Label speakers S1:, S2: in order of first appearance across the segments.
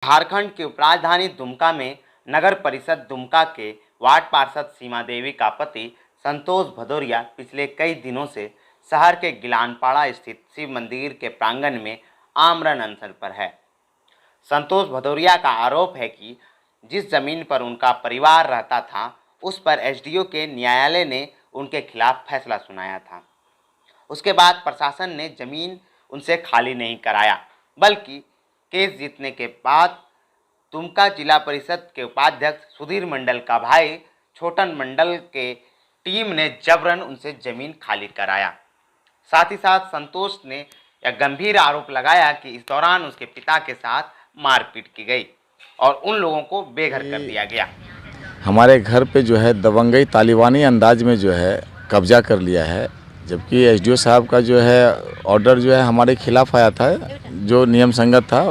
S1: झारखंड की उपराजधानी दुमका में नगर परिषद दुमका के वार्ड पार्षद सीमा देवी का पति संतोष भदौरिया पिछले कई दिनों से शहर के गिलानपाड़ा स्थित शिव मंदिर के प्रांगण में आमरण अनशन पर है। संतोष भदौरिया का आरोप है कि जिस जमीन पर उनका परिवार रहता था उस पर एसडीओ के न्यायालय ने उनके खिलाफ फैसला सुनाया था। उसके बाद प्रशासन ने जमीन उनसे खाली नहीं कराया, बल्कि केस जीतने के बाद दुमका जिला परिषद के उपाध्यक्ष सुधीर मंडल का भाई छोटन मंडल के टीम ने जबरन उनसे जमीन खाली कराया। साथ ही साथ संतोष ने यह गंभीर आरोप लगाया कि इस दौरान उसके पिता के साथ मारपीट की गई और उन लोगों को बेघर कर दिया गया।
S2: हमारे घर पे जो है दबंगई तालिबानी अंदाज में जो है कब्जा कर लिया है, जबकि एसडीओ साहब का जो है ऑर्डर जो है हमारे खिलाफ आया था, जो नियम संगत था।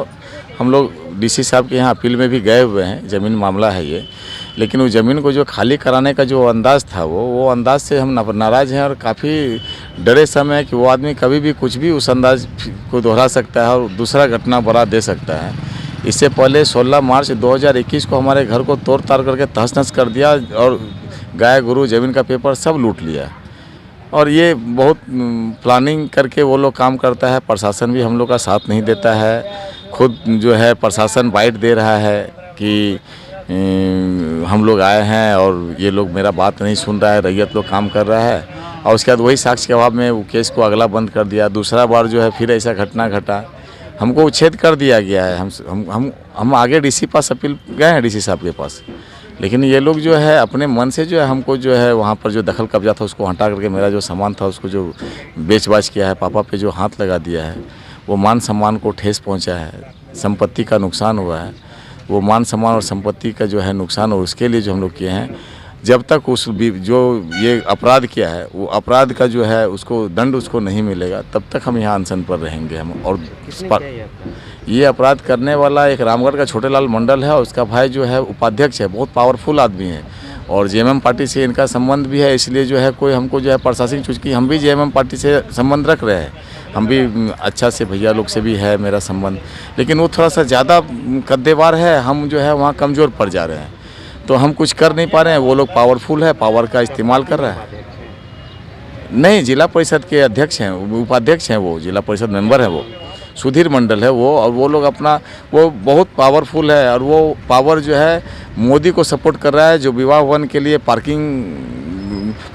S2: हम लोग डीसी साहब के यहाँ अपील में भी गए हुए हैं, ज़मीन मामला है ये, लेकिन वो ज़मीन को जो खाली कराने का जो अंदाज़ था वो अंदाज़ से हम नाराज़ हैं और काफ़ी डरे समय कि वो आदमी कभी भी कुछ भी उस अंदाज को दोहरा सकता है और दूसरा घटना बड़ा दे सकता है। इससे पहले 16 मार्च 2021 को हमारे घर को तोड़ ताड़ करके तहस-नहस कर दिया और गाय गोरू ज़मीन का पेपर सब लूट लिया। और ये बहुत प्लानिंग करके वो लोग काम करता है। प्रशासन भी हम लोग का साथ नहीं देता है। खुद जो है प्रशासन बाइट दे रहा है कि हम लोग आए हैं और ये लोग मेरा बात नहीं सुन रहा है, रैयत लोग काम कर रहा है। और उसके बाद वही साक्ष्य के अभाव में वो केस को अगला बंद कर दिया। दूसरा बार जो है फिर ऐसा घटना घटा, हमको उच्छेद कर दिया गया है। हम आगे डीसी पास अपील गए हैं, डीसी साहब के पास, लेकिन ये लोग जो है अपने मन से जो है हमको जो है वहाँ पर जो दखल कब्जा था उसको हटा करके मेरा जो सामान था उसको जो बेच-बाच किया है, पापा पे जो हाथ लगा दिया है, वो मान सम्मान को ठेस पहुँचा है, संपत्ति का नुकसान हुआ है। वो मान सम्मान और संपत्ति का जो है नुकसान हो उसके लिए जो हम लोग किए हैं, जब तक उस जो ये अपराध किया है वो अपराध का जो है उसको दंड उसको नहीं मिलेगा तब तक हम यहाँ अनशन पर रहेंगे हम। और ये अपराध करने वाला एक रामगढ़ का छोटेलाल मंडल है और उसका भाई जो है उपाध्यक्ष है, बहुत पावरफुल आदमी है और जेएमएम पार्टी से इनका संबंध भी है। इसलिए जो है कोई हमको जो है प्रशासनिक, चूँकि हम भी जेएमएम पार्टी से संबंध रख रहे हैं, हम भी अच्छा से भैया लोग से भी है मेरा संबंध, लेकिन वो थोड़ा सा ज़्यादा कद्देवार है, हम जो है वहाँ कमज़ोर पड़ जा रहे हैं, तो हम कुछ कर नहीं पा रहे हैं। वो लोग पावरफुल है, पावर का इस्तेमाल कर रहे हैं। नहीं, जिला परिषद के अध्यक्ष हैं, उपाध्यक्ष हैं, वो जिला परिषद मेंबर है, वो सुधीर मंडल है वो। और वो लोग अपना, वो बहुत पावरफुल है और वो पावर जो है मोदी को सपोर्ट कर रहा है, जो विवाह भवन के लिए पार्किंग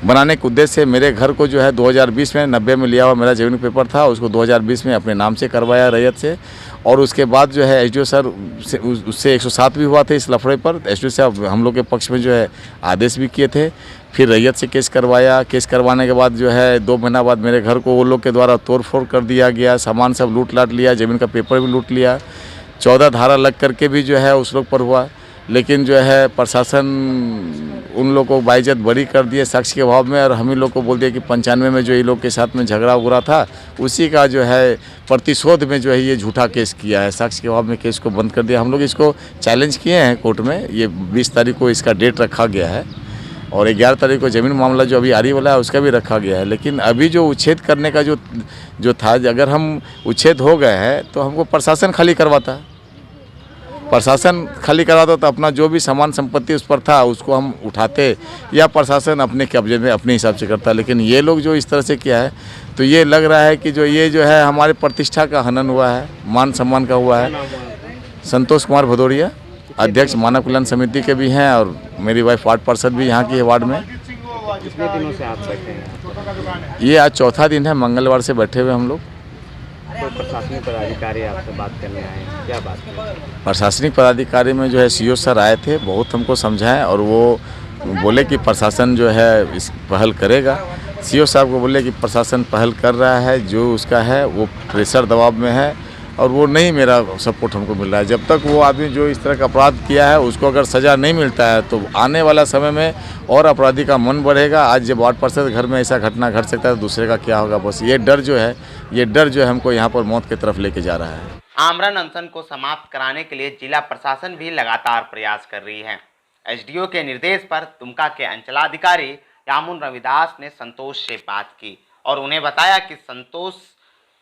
S2: बनाने के उद्देश्य से मेरे घर को जो है 2020 में 90 में लिया हुआ मेरा जमीन पेपर था, उसको 2020 में अपने नाम से करवाया रैयत से। और उसके बाद जो है एसडीओ सर से उससे 107 भी हुआ था इस लफड़े पर। एसडीओ साहब हम लोग के पक्ष में जो है आदेश भी किए थे। फिर रैयत से केस करवाया। केस करवाने के बाद जो है 2 महीना बाद मेरे घर को वो लोग के द्वारा तोड़-फोड़ कर दिया गया, सामान सब लूट लाट लिया, ज़मीन का पेपर भी लूट लिया। 14 धारा लग करके भी जो है उस लोग पर हुआ, लेकिन जो है प्रशासन उन लोग को बाइज्जत बरी कर दिए साक्ष्य के अभाव में। और हम ही लोग को बोल दिया कि 95 में जो ये लोग के साथ में झगड़ा उगड़ा था उसी का जो है प्रतिशोध में जो है ये झूठा केस किया है, साक्ष्य के अभाव में केस को बंद कर दिया। हम लोग इसको चैलेंज किए हैं कोर्ट में, ये 20 तारीख को इसका डेट रखा गया है और 11 तारीख को ज़मीन मामला जो अभी आरी वाला है उसका भी रखा गया है। लेकिन अभी जो उच्छेद करने का जो था, अगर हम उच्छेद हो गए हैं तो हमको प्रशासन खाली करवाता। प्रशासन खाली कराता तो अपना जो भी सामान संपत्ति उस पर था उसको हम उठाते या प्रशासन अपने कब्जे में अपने हिसाब से करता। लेकिन ये लोग जो इस तरह से किया है तो ये लग रहा है कि जो है हमारे प्रतिष्ठा का हनन हुआ है, मान सम्मान का हुआ है। संतोष कुमार भदौरिया, अध्यक्ष मानव कल्याण समिति के भी हैं और मेरी वाइफ वार्ड पार्षद भी यहाँ की है वार्ड में।
S1: कितने दिनों से आप बैठे हैं?
S2: ये आज चौथा दिन है, मंगलवार से बैठे हुए हम लोग।
S1: तो प्रशासनिक पदाधिकारी आपसे बात करने आए हैं, क्या बात है?
S2: प्रशासनिक पदाधिकारी में जो है सीओ सर आए थे, बहुत हमको समझाएं और वो बोले कि प्रशासन जो है इस पहल करेगा। सीओ साहब को बोले कि प्रशासन पहल कर रहा है, जो उसका है वो प्रेशर दबाव में है और वो नहीं मेरा सपोर्ट हमको मिल रहा है। जब तक वो आदमी जो इस तरह का अपराध किया है उसको अगर सज़ा नहीं मिलता है तो आने वाला समय में और अपराधी का मन बढ़ेगा। आज जब वार्ड पार्षद घर में ऐसा घटना घट सकता है तो दूसरे का क्या होगा। बस ये डर जो है हमको यहाँ पर मौत की तरफ लेके जा रहा है।
S1: आमरण अनशन को समाप्त कराने के लिए जिला प्रशासन भी लगातार प्रयास कर रही है। एसडीओ के निर्देश पर दुमका के अंचलाधिकारी यामुन रविदास ने संतोष से बात की और उन्हें बताया कि संतोष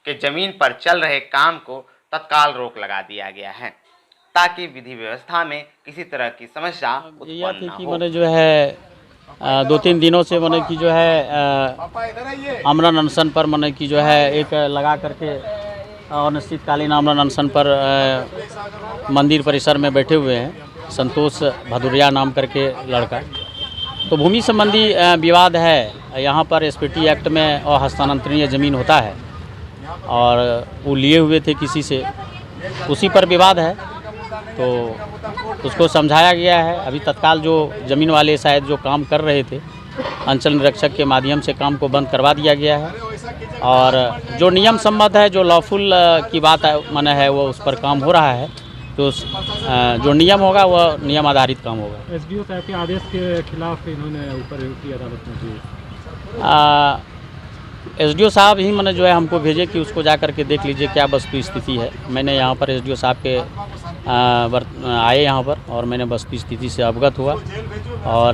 S1: के जमीन पर चल रहे काम को तत्काल रोक लगा दिया गया है। ताकि विधि व्यवस्था में किसी तरह की समस्या
S3: यह
S1: उत्पन्न
S3: थी
S1: न
S3: कि
S1: हो।
S3: मैंने जो है 2-3 दिनों से मैंने कि जो है आमरण अनशन पर मैंने कि जो है एक लगा करके अनिश्चितकालीन आमरण अनशन पर मंदिर परिसर में बैठे हुए हैं संतोष भदौरिया नाम करके लड़का। तो भूमि संबंधी विवाद है। यहाँ पर एसपीटी एक्ट में हस्तांतरणीय ज़मीन होता है और वो लिए हुए थे किसी से, उसी पर विवाद है। तो उसको समझाया गया है। अभी तत्काल जो ज़मीन वाले शायद जो काम कर रहे थे अंचल निरीक्षक के माध्यम से काम को बंद करवा दिया गया है और जो नियम सम्मत है, जो लॉफुल की बात माने है, वो उस पर काम हो रहा है। तो जो नियम होगा वह नियम आधारित काम होगा।
S4: एसडीओ साहब के आदेश के खिलाफ इन्होंने ऊपर की अदालत में की।
S3: एसडीओ साहब ही मैंने जो है हमको भेजे कि उसको जा कर के देख लीजिए क्या वस्तु स्थिति है। मैंने यहाँ पर एसडीओ साहब के आए यहाँ पर और मैंने वस्तु स्थिति से अवगत हुआ और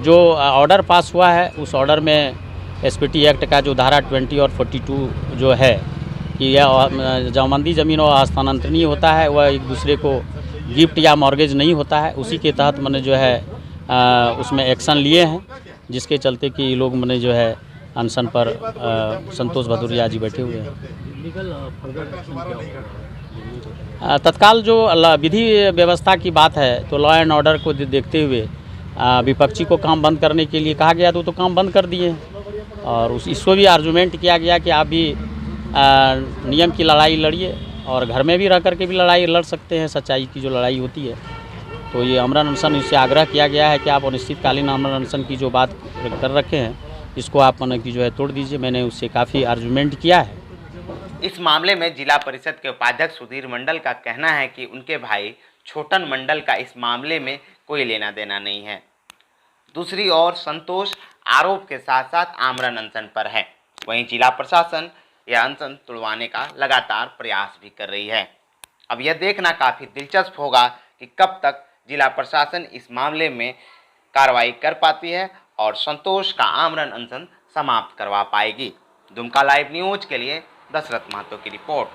S3: जो ऑर्डर पास हुआ है उस ऑर्डर में एसपीटी एक्ट का जो धारा 20 और 42 जो है कि यह जमानती ज़मीन और हस्तांतरणीय होता है, वह एक दूसरे को गिफ्ट या मॉर्गेज नहीं होता है। उसी के तहत मैंने जो है उसमें एक्शन लिए हैं, जिसके चलते कि लोग मैंने जो है अनशन पर संतोष भदौरिया जी बैठे हुए हैं।
S4: लीगल फर्दर एक्शन क्या होगा?
S3: तत्काल जो विधि व्यवस्था की बात है तो लॉ एंड ऑर्डर को देखते हुए विपक्षी को काम बंद करने के लिए कहा गया तो काम बंद कर दिए और इसको भी आर्गूमेंट किया गया कि आप भी नियम की लड़ाई लड़िए और घर में भी रह करके भी लड़ाई लड़ सकते हैं, सच्चाई की जो लड़ाई होती है। तो ये आमरण अनशन इससे आग्रह किया गया है कि आप अनिश्चितकालीन आमरण अनशन की जो बात कर रखे हैं इसको आप मन की जो है तोड़ दीजिए। मैंने उससे काफ़ी आर्गूमेंट किया है।
S1: इस मामले में जिला परिषद के उपाध्यक्ष सुधीर मंडल का कहना है कि उनके भाई छोटन मंडल का इस मामले में कोई लेना देना नहीं है। दूसरी ओर संतोष आरोप के साथ साथ आमरण अनशन पर है। वहीं जिला प्रशासन यह अनशन तुड़वाने का लगातार प्रयास भी कर रही है। अब यह देखना काफ़ी दिलचस्प होगा कि कब तक जिला प्रशासन इस मामले में कार्रवाई कर पाती है और संतोष का आमरण अनशन समाप्त करवा पाएगी। दुमका लाइव न्यूज के लिए दशरथ महतो की रिपोर्ट।